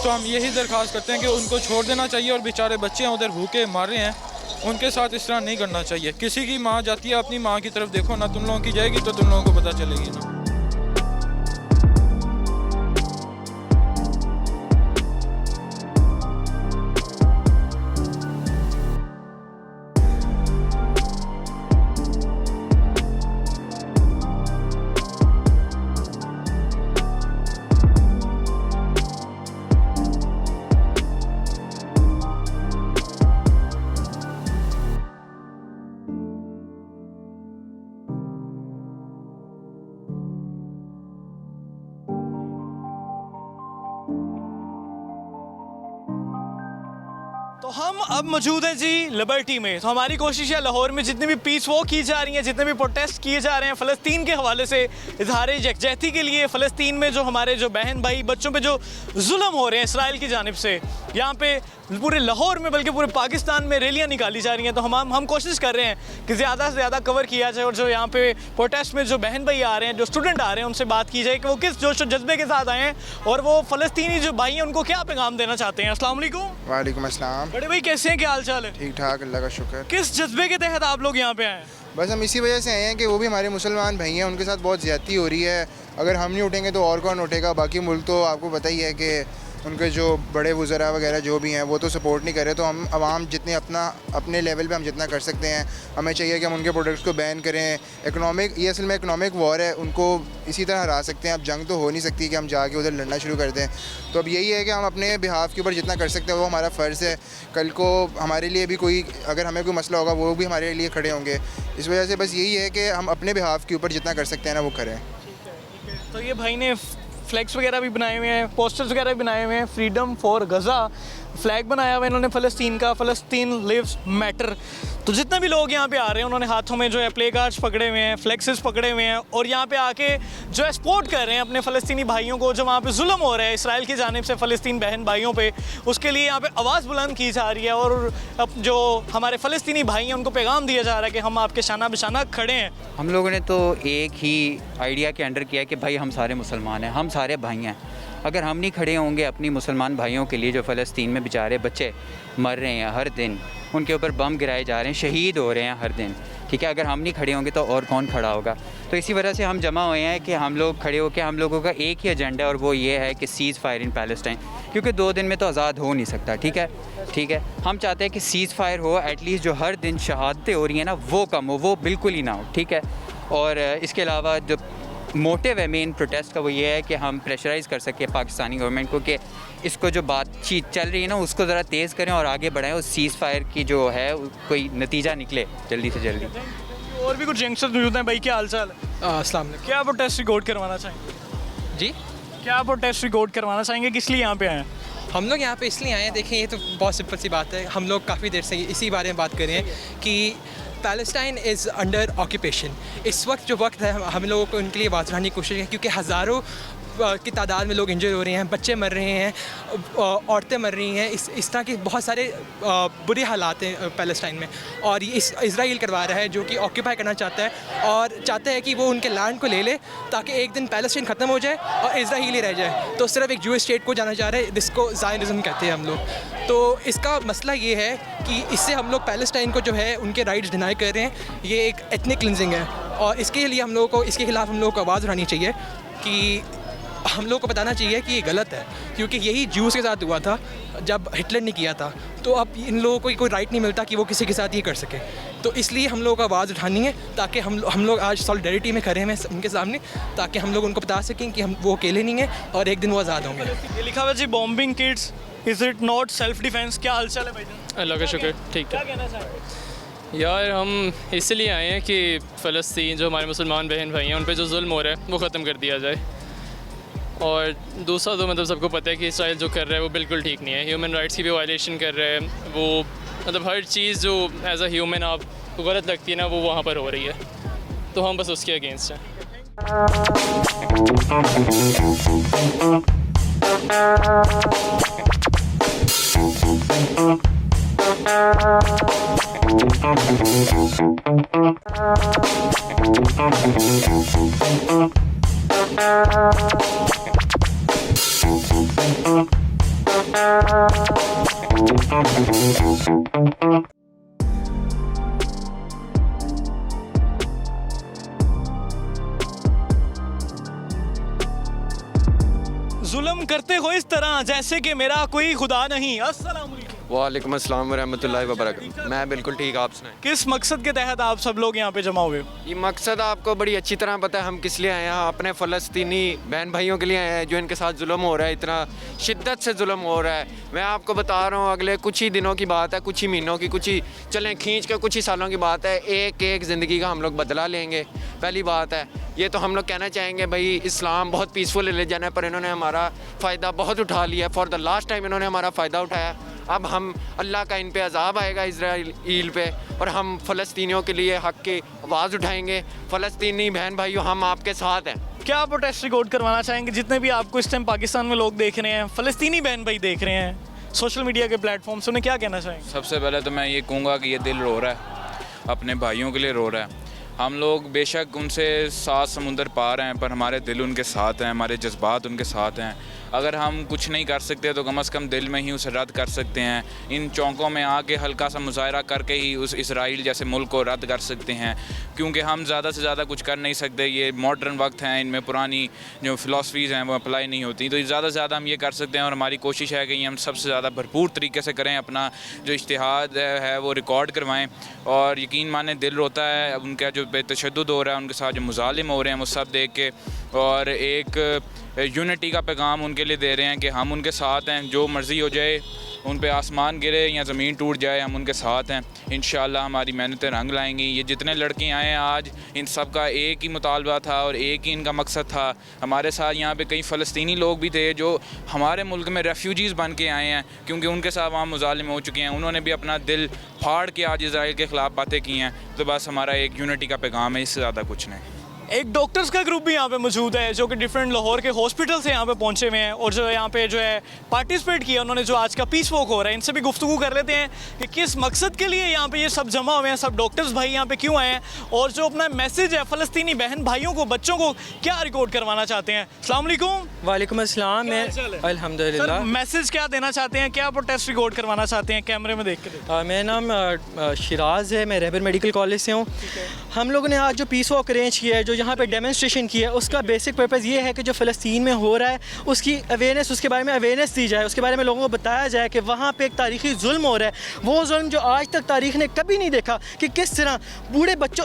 तो हम यही दरख्वास्त करते हैं कि उनको छोड़ देना चाहिए। और बेचारे बच्चे हैं उधर भूखे मर रहे हैं, उनके साथ इस तरह नहीं करना चाहिए। किसी की माँ जाती है अपनी माँ की तरफ देखो ना, तुम लोगों की जाएगी तो तुम लोगों को पता चलेगी ना। तो हम अब मौजूद हैं जी लिबर्टी में। तो हमारी कोशिश है लाहौर में जितनी भी पीस वॉक की जा रही हैं, जितने भी प्रोटेस्ट किए जा रहे हैं फ़लस्तीन के हवाले से, इजहार यकजहती के लिए, फ़लस्तीन में जो हमारे जो बहन भाई बच्चों पे जो जुल्म हो रहे हैं इसराइल की जानिब से, यहाँ पे पूरे लाहौर में बल्कि पूरे पाकिस्तान में रैलियाँ निकाली जा रही हैं। तो हम कोशिश कर रहे हैं कि ज़्यादा से ज़्यादा कवर किया जाए और जो यहाँ पे प्रोटेस्ट में जो बहन भाई आ रहे हैं, जो स्टूडेंट आ रहे हैं, उनसे बात की जाए कि वो किस जोश और जज्बे के साथ आए हैं और वो फ़लस्तीनी जो भाई हैं उनको क्या पैगाम देना चाहते हैं। अस्सलाम वालेकुम। वालेकुम अस्सलाम। बड़े भाई कैसे हैं, क्या हाल चाल है? ठीक ठाक अल्लाह का शुक्र। किस जज्बे के तहत आप लोग यहाँ पे आए हैं? बस हम इसी वजह से आए हैं कि वो भी हमारे मुसलमान भाई हैं, उनके साथ बहुत ज़्यादती हो रही है। अगर हम नहीं उठेंगे तो और कौन उठेगा? बाकी मुल्क तो आपको पता ही है कि उनके जो बड़े वज़रा वगैरह जो भी हैं वो तो सपोर्ट नहीं कर रहे। तो हम आवाम जितने अपने लेवल पे हम जितना कर सकते हैं, हमें चाहिए कि हम उनके प्रोडक्ट्स को बैन करें। इकोनॉमिक, ये असल में इकोनॉमिक वॉर है, उनको इसी तरह हरा सकते हैं। अब जंग तो हो नहीं सकती कि हम जाके उधर लड़ना शुरू कर दें। तो अब यही है कि हम अपने बिहाफ के ऊपर जितना कर सकते हैं वो हमारा फ़र्ज़ है। कल को हमारे लिए भी कोई, अगर हमें कोई मसला होगा वो भी हमारे लिए खड़े होंगे। इस वजह से बस यही है कि हम अपने बिहाफ के ऊपर जितना कर सकते हैं ना वो करें। तो ये भाई ने फ्लैग्स वगैरह भी बनाए हुए हैं, पोस्टर्स वगैरह भी बनाए हुए हैं, फ्रीडम फॉर गज़ा फ्लैग बनाया हुआ है इन्होंने फ़लस्तीन का, फ़लस्तीन लिव्स मैटर। तो जितने भी लोग यहाँ पे आ रहे हैं उन्होंने हाथों में जो है प्ले कार्ड्स पकड़े हुए हैं, फ्लेक्सेस पकड़े हुए हैं और यहाँ पे आके जो है सपोर्ट कर रहे हैं अपने फ़लस्तीनी भाइयों को जो वहाँ पे जुल्म हो रहा है इसराइल की जानिब से फ़लस्तीन बहन भाइयों पे, उसके लिए यहाँ पे आवाज़ बुलंद की जा रही है। और अब जो हमारे फ़लस्तीनी भाई हैं उनको पैगाम दिया जा रहा है कि हम आपके शाना बिशाना खड़े हैं। हम लोगों ने तो एक ही आइडिया के अंडर किया कि भाई हम सारे मुसलमान हैं, हम सारे भाई हैं। अगर हम नहीं खड़े होंगे अपनी मुसलमान भाइयों के लिए जो फ़लस्तीन में बेचारे बच्चे मर रहे हैं हर दिन, उनके ऊपर बम गिराए जा रहे हैं, शहीद हो रहे हैं हर दिन, ठीक है, अगर हम नहीं खड़े होंगे तो और कौन खड़ा होगा? तो इसी वजह से हम जमा हुए हैं कि हम लोग खड़े होकर, हम लोगों का एक ही एजेंडा और वो ये है कि सीज़ फायर इन पैलेस्टाइन, क्योंकि 2 दिन में तो आज़ाद हो नहीं सकता, ठीक है। हम चाहते हैं कि सीज़ फायर हो, एटलीस्ट जो हर दिन शहादतें हो रही हैं ना वो कम हो, वो बिल्कुल ही ना हो, ठीक है। और इसके अलावा जो मोटिव है मेन प्रोटेस्ट का वो ये है कि हम प्रेशराइज़ कर सकें पाकिस्तानी गवर्नमेंट को कि इसको जो बातचीत चल रही है ना उसको ज़रा तेज़ करें और आगे बढ़ाएं, उस सीज़ फायर की जो है कोई नतीजा निकले जल्दी से जल्दी। और भी कुछ यंगस्टर्स मौजूद हैं। भाई क्या हाल चाल है? अस्सलाम वालेकुम। क्या प्रोटेस्ट रिकॉर्ड करवाना चाहेंगे? जी क्या प्रोटेस्ट रिकॉर्ड करवाना चाहेंगे, किस लिए यहाँ पे आए हैं? हम लोग यहाँ पे इसलिए आए हैं, देखें ये तो बहुत सिंपल सी बात है, हम लोग काफ़ी देर से इसी बारे में बात कर रहे हैं कि पैलेस्टाइन इज़ अंडर ऑक्यूपेशन। इस वक्त जो वक्त है हम लोगों को उनके लिए आवाज़ उठाने की कोशिश है, क्योंकि हज़ारों की तादाद में लोग इंजर हो रहे हैं, बच्चे मर रहे हैं, औरतें मर रही हैं, इस तरह के बहुत सारे बुरे हालात हैं पैलेस्टाइन में। और ये इसराइल करवा रहा है जो कि ऑक्यूपाई करना चाहता है और चाहता है कि वो उनके लैंड को ले ले ताकि एक दिन पैलेस्टाइन ख़त्म हो जाए और इसराइल ही रह जाए। तो सिर्फ एक जूइश स्टेट को जाना चाह रहे हैं, जिसको ज़ायनिज़्म कहते हैं हम लोग। तो इसका मसला ये है कि इससे हम लोग पैलेस्टाइन को जो है उनके राइट्स डिनाई कर रहे हैं, ये एक एथनिक क्लिनजिंग है। और इसके लिए हम लोगों को, इसके खिलाफ हम लोगों को आवाज़ उठानी चाहिए कि हम लोग को बताना चाहिए कि ये गलत है, क्योंकि यही ज्यूज़ के साथ हुआ था जब हिटलर ने किया था। तो अब इन लोगों को कोई राइट नहीं मिलता कि वो किसी के साथ ये कर सके। तो इसलिए हम लोगों को आवाज़ उठानी है ताकि हम लोग आज सॉलिडेरिटी में खड़े हैं उनके सामने, ताकि हम लोग उनको बता सकें कि हम वो अकेले नहीं हैं और एक दिन वो आज़ाद होंगे। ये लिखा हुआ जी bombing kids is it not self defence. क्या हाल चाल है भाई? अल्लाह का शुक्र, ठीक है। क्या कहना चाहेंगे? यार हम इसलिए आए हैं कि फ़लस्तीन जो हमारे मुसलमान बहन भाई हैं उन पे जो जुल्म हो रहा है वो ख़त्म कर दिया जाए। और दूसरा तो मतलब सबको पता है कि इसराइल जो कर रहा है वो बिल्कुल ठीक नहीं है, ह्यूमन राइट्स की भी वायलेशन कर रहा है वो, मतलब हर चीज़ जो एज अ ह्यूमन आपको गलत लगती है ना वो वहाँ पर हो रही है, तो हम बस उसके अगेंस्ट हैं। जुल्म करते हो इस तरह जैसे कि मेरा कोई खुदा नहीं। अस्सलाम वालेकुम अस्सलाम वरहमतुल्लाहि वबरकातुहू। मैं बिल्कुल ठीक, आप सुनाएं। किस मकसद के तहत आप सब लोग यहाँ पे जमा हुए हो? ये मकसद आपको बड़ी अच्छी तरह पता है हम किस लिए आए हैं। अपने फ़लस्तीनी बहन भाइयों के लिए आए हैं जो इनके साथ जुल्म हो रहा है, इतना शिद्दत से जुल्म हो रहा है। मैं आपको बता रहा हूँ अगले कुछ ही दिनों की बात है, कुछ ही महीनों की, कुछ ही चलें खींच के कुछ ही सालों की बात है, एक एक ज़िंदगी का हम लोग बदला लेंगे। पहली बात है ये तो हम लोग कहना चाहेंगे भाई इस्लाम बहुत पीसफुल रिलीजन है, पर इन्होंने हमारा फ़ायदा बहुत उठा लिया। फॉर द लास्ट टाइम इन्होंने हमारा फ़ायदा उठाया। अब हम अल्लाह का इन पे अजाब आएगा इजराइल पे, और हम फ़लस्तीनियों के लिए हक़ की आवाज़ उठाएंगे। फ़लस्तीनी बहन भाइयों हम आपके साथ हैं। क्या आप प्रोटेस्ट रिकॉर्ड करवाना चाहेंगे जितने भी आपको इस टाइम पाकिस्तान में लोग देख रहे हैं, फ़लस्तीनी बहन भाई देख रहे हैं सोशल मीडिया के प्लेटफॉर्म से, उन्हें क्या कहना चाहेंगे? सबसे पहले तो मैं ये कहूँगा कि ये दिल रो रहा है, अपने भाइयों के लिए रो रहा है। हम लोग बेशक उनसे 7 समुंदर पार हैं, पर हमारे दिल उनके साथ हैं, हमारे जज्बात उनके साथ हैं। अगर हम कुछ नहीं कर सकते तो कम से कम दिल में ही उसे रद्द कर सकते हैं। इन चौकों में आके हल्का सा मुजाहरा करके ही उस इसराइल जैसे मुल्क को रद्द कर सकते हैं, क्योंकि हम ज़्यादा से ज़्यादा कुछ कर नहीं सकते। ये मॉडर्न वक्त हैं, इनमें पुरानी जो फ़िलासफ़ीज़ हैं वो अप्लाई नहीं होती, तो ज़्यादा से ज़्यादा हम ये कर सकते हैं। और हमारी कोशिश है कि हम सबसे ज़्यादा भरपूर तरीके से करें, अपना जो इज्तिहाद है वो रिकॉर्ड करवाएँ। और यकीन माने दिल रोता है उनका जो बेतशद्दुद हो रहा है, उनके साथ जो मुजालिम हो रहे हैं वो सब देख के, और एक यूनिटी का पैगाम उनके लिए दे रहे हैं कि हम उनके साथ हैं। जो मर्ज़ी हो जाए, उन पे आसमान गिरे या ज़मीन टूट जाए, हम उनके साथ हैं। इंशाअल्लाह हमारी मेहनतें रंग लाएंगी। ये जितने लड़के आए हैं आज, इन सब का एक ही मुतालबा था और एक ही इनका मकसद था। हमारे साथ यहाँ पे कई फ़लस्तीनी लोग भी थे जो हमारे मुल्क में रेफ्यूजीज़ बन के आए हैं, क्योंकि उनके साथ वहाँ मुजालिम हो चुके हैं। उन्होंने भी अपना दिल फाड़ के आज इजराइल के ख़िलाफ़ बातें की हैं। तो बस हमारा एक यूनिटी का पैगाम है, इससे ज़्यादा कुछ नहीं। एक डॉक्टर्स का ग्रुप भी यहाँ पे मौजूद है जो कि डिफरेंट लाहौर के हॉस्पिटल से यहाँ पे पहुँचे हुए हैं, और जो यहाँ पे जो है पार्टिसिपेट किया उन्होंने, जो आज का पीस वॉक हो रहा है। इनसे भी गुफ्तगू कर लेते हैं कि किस मकसद के लिए यहाँ पे ये सब जमा हुए हैं, सब डॉक्टर्स भाई यहाँ पे क्यों आए हैं, और जो अपना मैसेज है फ़लस्तीनी बहन भाइयों को, बच्चों को क्या रिकॉर्ड करवाना चाहते हैं। अस्सलाम वालेकुम। वालेकुम अस्सलाम। मैं अल्हम्दुलिल्लाह। मैसेज क्या देना चाहते हैं, क्या प्रोटेस्ट रिकॉर्ड करवाना चाहते हैं कैमरे में देख के? मेरा नाम शिराज है, मैं रहबर मेडिकल कॉलेज से हूँ। हम लोगों ने आज जो पीस वॉक अरेंज किया है, जो यहाँ पे डेमोन्स्ट्रेशन किया है, उसका बेसिक पर्पज़ ये है कि जो फ़लस्तीन में हो रहा है उसकी अवेयरनेस, उसके बारे में अवेयरनेस दी जाए, उसके बारे में लोगों को बताया जाए कि वहाँ पे एक तारीख़ी जुल्म हो रहा है। वो जुल्म जो आज तक तारीख़ ने कभी नहीं देखा, कि किस तरह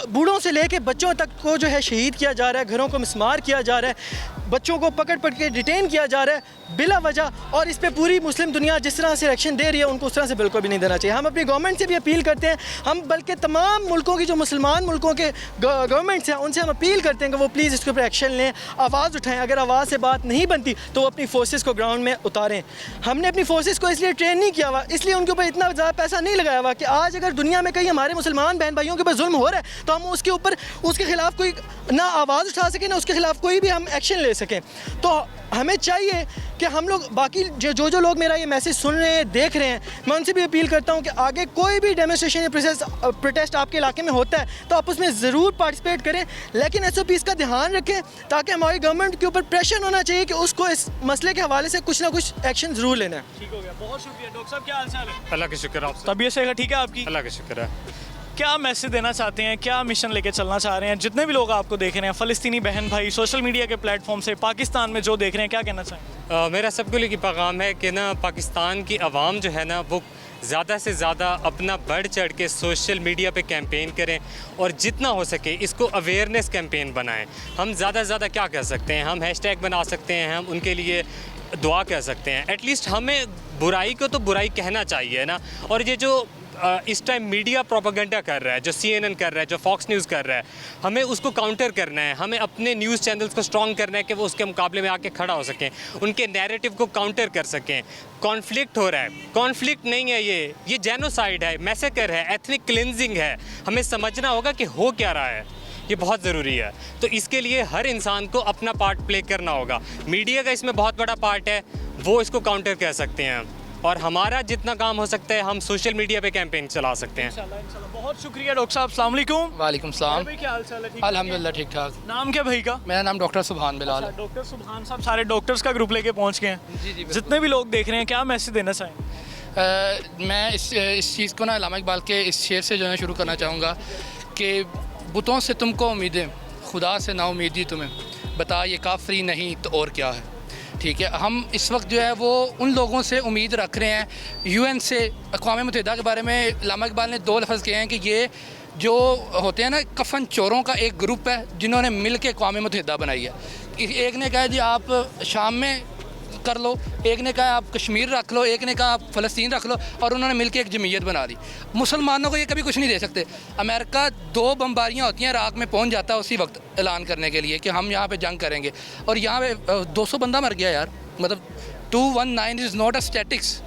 बूढ़ों से लेके बच्चों तक को जो है शहीद किया जा रहा है, घरों को मिसमार किया जा रहा है, बच्चों को पकड़ के डिटेन किया जा रहा है बिला वजह। और इस पे पूरी मुस्लिम दुनिया जिस तरह से एक्शन दे रही है, उनको उस तरह से बिल्कुल भी नहीं देना चाहिए। हम अपनी गवर्नमेंट से भी अपील करते हैं, हम बल्कि तमाम मुल्कों की जो मुसलमान मुल्कों के गवर्नमेंट्स हैं उनसे हम अपील करते हैं कि वो प्लीज़ इसके ऊपर एक्शन लें, आवाज़ उठाएं। अगर आवाज़ से बात नहीं बनती तो वो अपनी फोर्सेस को ग्राउंड में उतारें। हमने अपनी फोर्सेस को इसलिए ट्रेन नहीं किया हुआ, इसलिए उनके ऊपर इतना ज़्यादा पैसा नहीं लगाया हुआ कि आज अगर दुनिया में कहीं हमारे मुसलमान बहन भाइयों के ऊपर जुल्म हो रहा है तो हम उसके ऊपर उसके खिलाफ कोई ना आवाज़ उठा सकें, ना उसके खिलाफ कोई भी हम एक्शन ले सकें। तो हमें चाहिए कि हम लोग बाकी जो लोग मेरा ये मैसेज सुन रहे हैं, देख रहे हैं, मैं उनसे भी अपील करता हूं कि आगे कोई भी डेमोन्स्ट्रेशन या प्रोटेस्ट आपके इलाके में होता है तो आप उसमें ज़रूर पार्टिसिपेट करें, लेकिन SOPs का ध्यान रखें, ताकि हमारी गवर्नमेंट के ऊपर प्रेशर होना चाहिए कि उसको इस मसले के हवाले से कुछ ना कुछ एक्शन ज़रूर लेना है। ठीक हो गया, बहुत शुक्रिया। डॉक्टर साहब क्या हाल चाल है? अल्लाह का शुक्र है। तबीयत से ठीक है आपकी? अल्लाह का शुक्र है। क्या मैसेज देना चाहते हैं, क्या मिशन लेके चलना चाह रहे हैं? जितने भी लोग आपको देख रहे हैं, फ़लस्तीनी बहन भाई सोशल मीडिया के प्लेटफॉर्म से पाकिस्तान में जो देख रहे हैं, क्या कहना चाहेंगे? मेरा सबको लिए पैगाम है कि ना पाकिस्तान की आवाम जो है ना वो ज़्यादा से ज़्यादा अपना बढ़ चढ़ के सोशल मीडिया पे कैंपेन करें, और जितना हो सके इसको अवेयरनेस कैंपेन बनाएं। हम ज़्यादा से ज़्यादा क्या कर सकते हैं, हम हैशटैग बना सकते हैं, हम उनके लिए दुआ कर सकते हैं। एटलीस्ट हमें बुराई को तो बुराई कहना चाहिए ना। और ये जो इस टाइम मीडिया प्रोपेगेंडा कर रहा है, जो CNN कर रहा है, जो फॉक्स न्यूज़ कर रहा है, हमें उसको काउंटर करना है। हमें अपने न्यूज़ चैनल्स को स्ट्रॉन्ग करना है कि वो उसके मुकाबले में आके खड़ा हो सकें, उनके नैरेटिव को काउंटर कर सकें। कॉन्फ्लिक्ट हो रहा है, कॉन्फ्लिक्ट नहीं है, ये जेनोसाइड है, मैसेकर है, एथनिक क्लिनजिंग है। हमें समझना होगा कि हो क्या रहा है, ये बहुत ज़रूरी है। तो इसके लिए हर इंसान को अपना पार्ट प्ले करना होगा। मीडिया का इसमें बहुत बड़ा पार्ट है, वो इसको काउंटर कर सकते हैं, और हमारा जितना काम हो सकता है हम सोशल मीडिया पे कैंपेन चला सकते हैं। इंशाल्लाह। बहुत शुक्रिया डॉक्टर साहब, अस्सलाम वालेकुम। वालेकुम सलाम। भाई क्या हाल चाल है? ठीक अल्हम्दुलिल्लाह ठीक ठाक। नाम क्या भाई का? मेरा नाम डॉक्टर सुभान बिलाल है। डॉक्टर सुभान साहब सारे डॉक्टर्स का ग्रुप लेके पहुंच गए हैं। जी जितने भी लोग देख रहे हैं क्या मैसेज देना चाहेंगे? मैं इस चीज़ को ना अल्लामा इकबाल के इस शेर से जो है शुरू करना चाहूँगा कि बुतों से तुमको उम्मीदें, खुदा से ना उम्मीदी तुम्हें, बता ये काफरी नहीं तो और क्या है। ठीक है, हम इस वक्त जो है वो उन लोगों से उम्मीद रख रहे हैं, UN से, अक़वाम मुत्तहिदा के बारे में अल्लामा इकबाल ने 2 लफ्ज़ कहे हैं कि ये जो होते हैं ना कफन चोरों का एक ग्रुप है जिन्होंने मिल के अक़वाम मुत्तहिदा बनाई है। एक ने कहा जी आप शाम में कर लो, एक ने कहा आप कश्मीर रख लो, एक ने कहा आप फ़लस्तीन रख लो, और उन्होंने मिलकर एक जमीयत बना दी। मुसलमानों को ये कभी कुछ नहीं दे सकते। अमेरिका 2 बम्बारियाँ होती हैं, इराक़ में पहुंच जाता है उसी वक्त ऐलान करने के लिए कि हम यहाँ पे जंग करेंगे, और यहाँ पे 200 बंदा मर गया यार। मतलब 219 इज़ नॉट अ स्टैटिक्स।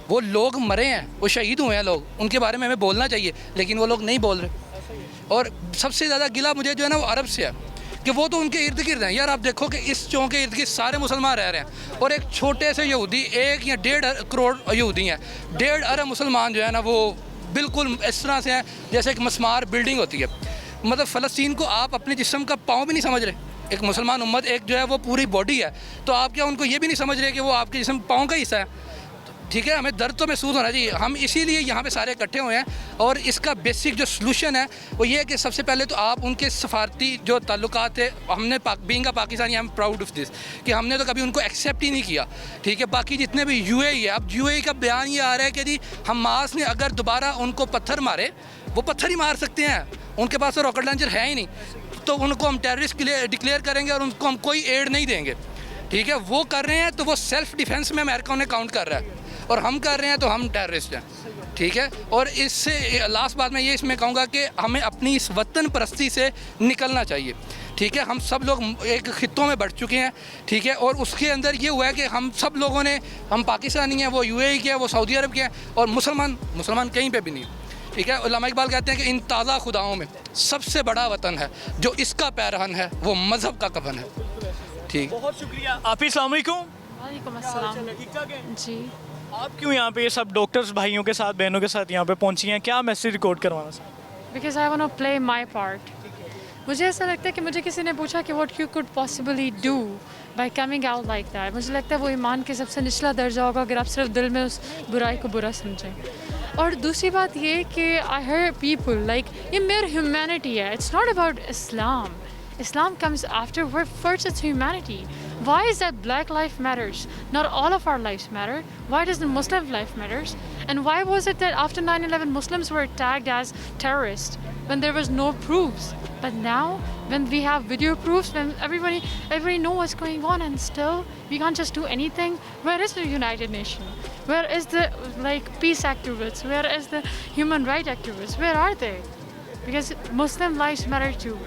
वो लोग मरे हैं, वो शहीद हुए हैं लोग, उनके बारे में हमें बोलना चाहिए, लेकिन वो लोग नहीं बोल रहे। और सबसे ज़्यादा गिला मुझे जो है ना वो अरब से है कि वो तो उनके इर्द गिर्द हैं। यार आप देखो कि इस चौक के इर्द गिर्द सारे मुसलमान रह रहे हैं, और एक छोटे से यहूदी, 1 या 1.5 करोड़ यहूदी हैं, 1.5 अरब मुसलमान जो है ना वो बिल्कुल इस तरह से हैं जैसे एक मस्मार बिल्डिंग होती है। मतलब फ़लस्तीन को आप अपने जिस्म का पाँव भी नहीं समझ रहे। एक मुसलमान उम्मत एक जो है वो पूरी बॉडी है, तो आप क्या उनको ये भी नहीं समझ रहे कि वो आपके जिस्म पाँव का हिस्सा है? ठीक है, हमें दर्द तो महसूस होना चाहिए। हम इसीलिए यहाँ पे सारे इकट्ठे हुए हैं, और इसका बेसिक जो सलूशन है वो ये है कि सबसे पहले तो आप उनके सफारती जो ताल्लुकात है, हमने being a Pakistani I am proud of this कि हमने तो कभी उनको एक्सेप्ट ही नहीं किया। ठीक है, बाकी जितने भी UAE है, अब UAE का बयान ये आ रहा है कि जी हमास ने अगर दोबारा उनको पत्थर मारे, वो पत्थर ही मार सकते हैं, उनके पास तो रॉकेट लॉन्चर है ही नहीं, तो उनको हम टेररिस्ट डिक्लेयर करेंगे और उनको हम कोई एड नहीं देंगे। ठीक है, वो कर रहे हैं तो वो सेल्फ डिफेंस में अमेरिका उन्हें काउंट कर रहा है, और हम कर रहे हैं तो हम टेररिस्ट हैं। ठीक है, और इससे लास्ट बात मैं ये इसमें कहूँगा कि हमें अपनी इस वतन परस्ती से निकलना चाहिए। ठीक है, हम सब लोग एक खित्तों में बढ़ चुके हैं। ठीक है, और उसके अंदर ये हुआ है कि हम सब लोगों ने, हम पाकिस्तानी हैं, वो UAE के हैं, वो सऊदी अरब के हैं, और मुसलमान कहीं पे भी नहीं। ठीक है, अल्लामा इकबाल कहते हैं कि इन ताज़ा खुदाओं में सबसे बड़ा वतन है, जो इसका पैरहन है वो मज़हब का कफन है। ठीक, बहुत शुक्रिया। आप अस्सलाम वालेकुम। वालेकुम अस्सलाम। ठीक ठाक है जी। आप क्यों यहाँ पे सब डॉक्टर्स भाइयों के साथ, बहनों के साथ यहाँ पे पहुँची हैं? क्या मैसेज रिकॉर्ड करवाना चाहते? Because I want to play my part. मुझे ऐसा लगता है कि मुझे किसी ने पूछा कि what you could possibly do by coming out like that. मुझे लगता है वो ईमान के सबसे निचला दर्जा होगा अगर आप सिर्फ दिल में उस बुराई को बुरा समझें। और दूसरी बात ये कि आई हर पीपल लाइक ये मेयर ह्यूमैनिटी है, it's not about Islam. Islam comes after. First it's humanity. Why is that black life matters? Not all of our lives matter. Why doesn't Muslim life matters? And why was it that after 9/11 Muslims were tagged as terrorists when there was no proofs? But now when we have video proofs, when everybody know what's going on, and still we can't just do anything. Where is the United Nations? Where is the peace activists? Where is the human rights activists? Where are they? Because Muslim lives matter too.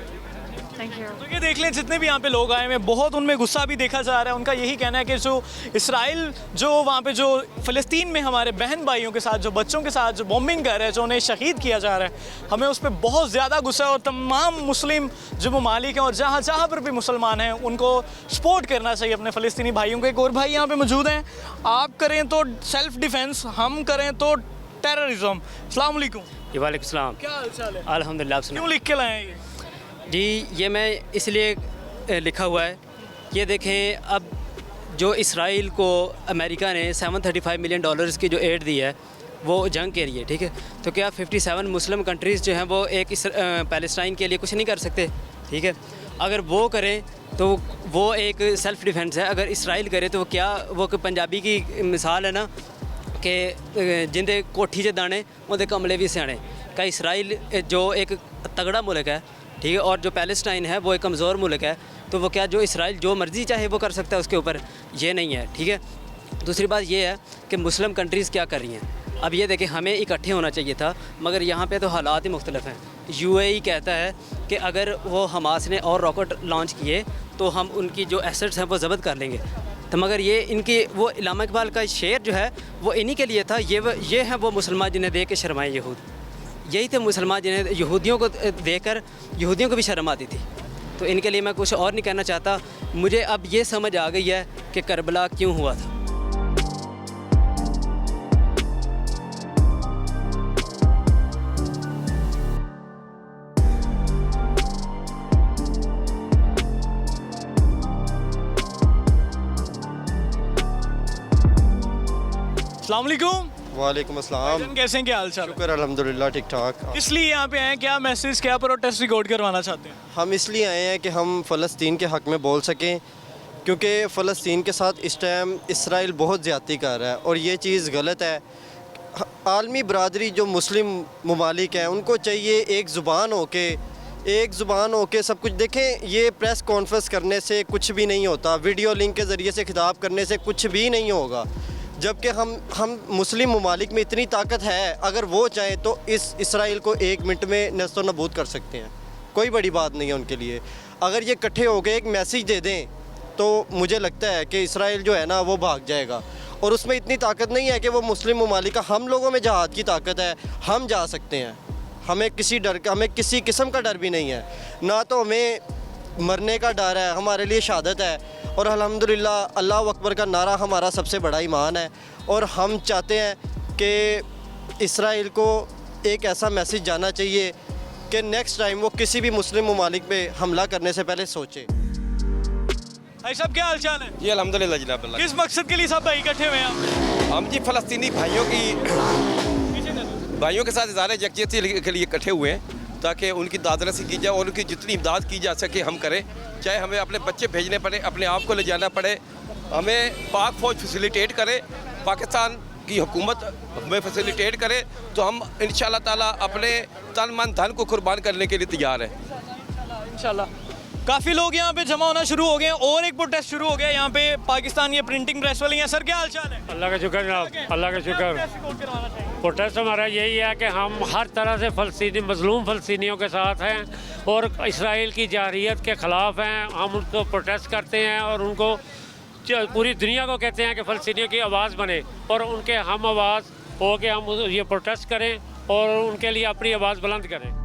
Thank you. तो ये देख लें जितने भी यहाँ पे लोग आए हैं, बहुत उनमें गुस्सा भी देखा जा रहा है। उनका यही कहना है कि जो इसराइल जो वहाँ पे जो फ़लस्तीन में हमारे बहन भाइयों के साथ, जो बच्चों के साथ जो बॉम्बिंग कर रहे हैं, जो उन्हें शहीद किया जा रहा है, हमें उस पर बहुत ज़्यादा गुस्सा है। और तमाम मुस्लिम जो ममालिक हैं और जहाँ पर भी मुसलमान हैं, उनको सपोर्ट करना चाहिए अपने फ़लस्तीनी भाइयों को। एक और भाई यहाँ पर मौजूद हैं। आप करें तो सेल्फ डिफेंस, हम करें तो टेररिज्म। अस्सलाम वालेकुम। वालेकुम सलाम। क्या हाल चाल है? अल्हम्दुलिल्लाह। क्यों लिख के लाए हैं ये? जी ये मैं इसलिए लिखा हुआ है, ये देखें अब जो इसराइल को अमेरिका ने $735 मिलियन की जो एड दी है वो जंग के लिए, ठीक है, तो क्या 57 मुस्लिम कंट्रीज़ जो हैं वो एक पैलेस्टाइन के लिए कुछ नहीं कर सकते? ठीक है, अगर वो करें तो वो एक सेल्फ़ डिफेंस है। अगर इसराइल करे तो क्या वो पंजाबी की मिसाल है ना कि जिंदे कोठी च दाने उहदे कमले भी सियाने। का इसराइल जो एक तगड़ा मुल्क है, ठीक है, और जो पैलेस्टाइन है वो एक कमज़ोर मुल्क है, तो वो क्या जो इसराइल जो मर्ज़ी चाहे वो कर सकता है उसके ऊपर? ये नहीं है। ठीक है, दूसरी बात ये है कि मुस्लिम कंट्रीज़ क्या कर रही हैं। अब ये देखें, हमें इकट्ठे होना चाहिए था, मगर यहाँ पे तो हालात ही मुख्तलिफ हैं। UAE कहता है कि अगर वो हमास ने और रॉकेट लॉन्च किए तो हम उनकी जो एसेट्स हैं वो ज़ब्त कर लेंगे। तो मगर ये इनकी वो इल्लामा इकबाल का शेर जो है वो इन्हीं के लिए था। ये हैं वो मुसलमान जिन्हें देख के शर्माए यहूद। यही थे मुसलमान जिन्हें यहूदियों को देखकर यहूदियों को भी शर्म आती थी। तो इनके लिए मैं कुछ और नहीं कहना चाहता। मुझे अब ये समझ आ गई है कि करबला क्यों हुआ था। अस्सलाम वालेकुम। वालेकुम अस्सलाम। कैसे हैं, क्या हाल चाल? शुक्र अल्हम्दुलिल्लाह ठीक ठाक। इसलिए यहाँ पे आए, क्या मैसेज, क्या प्रोटेस्ट रिकॉर्ड करवाना चाहते हैं? हम इसलिए आए हैं कि हम फ़लस्तीन के हक़ में बोल सकें, क्योंकि फ़लस्तीन के साथ इस टाइम इसराइल बहुत ज़्यादती कर रहा है और ये चीज़ गलत है। आलमी बरादरी जो मुस्लिम ममालिक हैं उनको चाहिए एक ज़ुबान होके सब कुछ देखें। ये प्रेस कॉन्फ्रेंस करने से कुछ भी नहीं होता, वीडियो लिंक के ज़रिए से खिताब करने से कुछ भी नहीं होगा। जबकि हम मुस्लिम ममालिक में इतनी ताकत है, अगर वो चाहें तो इस इसराइल को 1 मिनट में नस्तो नबूद कर सकते हैं। कोई बड़ी बात नहीं है उनके लिए। अगर ये इकट्ठे होकर एक मैसेज दे दें तो मुझे लगता है कि इसराइल जो है ना वो भाग जाएगा। और उसमें इतनी ताकत नहीं है कि वो मुस्लिम ममालिक का, हम लोगों में जहाद की ताकत है, हम जा सकते हैं। हमें किसी किस्म का डर भी नहीं है, ना तो हमें मरने का डर है, हमारे लिए शहादत है। और अल्हम्दुलिल्लाह अल्लाह अकबर का नारा हमारा सबसे बड़ा ईमान है। और हम चाहते हैं कि इसराइल को एक ऐसा मैसेज जाना चाहिए कि नेक्स्ट टाइम वो किसी भी मुस्लिम ममालिक पे हमला करने से पहले सोचे। भाई साहब क्या हाल चाल है? जी अल्हम्दुलिल्लाह जनाब। किस मकसद के लिए सब भाई इकट्ठे हुए हैं? हम जी फ़लस्तीनी भाइयों के साथ इज़हार यकजहती के लिए इकट्ठे हुए हैं ताकि उनकी दादरसी की जाए और उनकी जितनी इमदाद की जा सके हम करें। चाहे हमें अपने बच्चे भेजने पड़े, अपने आप को ले जाना पड़े, हमें पाक फ़ौज फैसिलिटेट करे, पाकिस्तान की हुकूमत हमें फैसिलिटेट करे, तो हम इंशाअल्लाह ताला अपने तन मन धन को कुर्बान करने के लिए तैयार हैं इंशाअल्लाह। काफ़ी लोग यहाँ पे जमा होना शुरू हो गए हैं और एक प्रोटेस्ट शुरू हो गया यहाँ पे। पाकिस्तान ये प्रिंटिंग प्रेस वाले हैं। सर क्या हाल चाल है? अल्लाह का शुक्र जनाब, अल्लाह का शुक्र। प्रोटेस्ट हमारा यही है कि हम हर तरह से फ़लस्तीनी मज़लूम फ़लस्तीनियों के साथ हैं और इसराइल की जारहियत के ख़िलाफ़ हैं। हम उनको प्रोटेस्ट करते हैं और उनको पूरी दुनिया को कहते हैं कि फ़लस्तीनियों की आवाज़ बने और उनके हम आवाज़ हो के हम ये प्रोटेस्ट करें और उनके लिए अपनी आवाज़ बुलंद करें।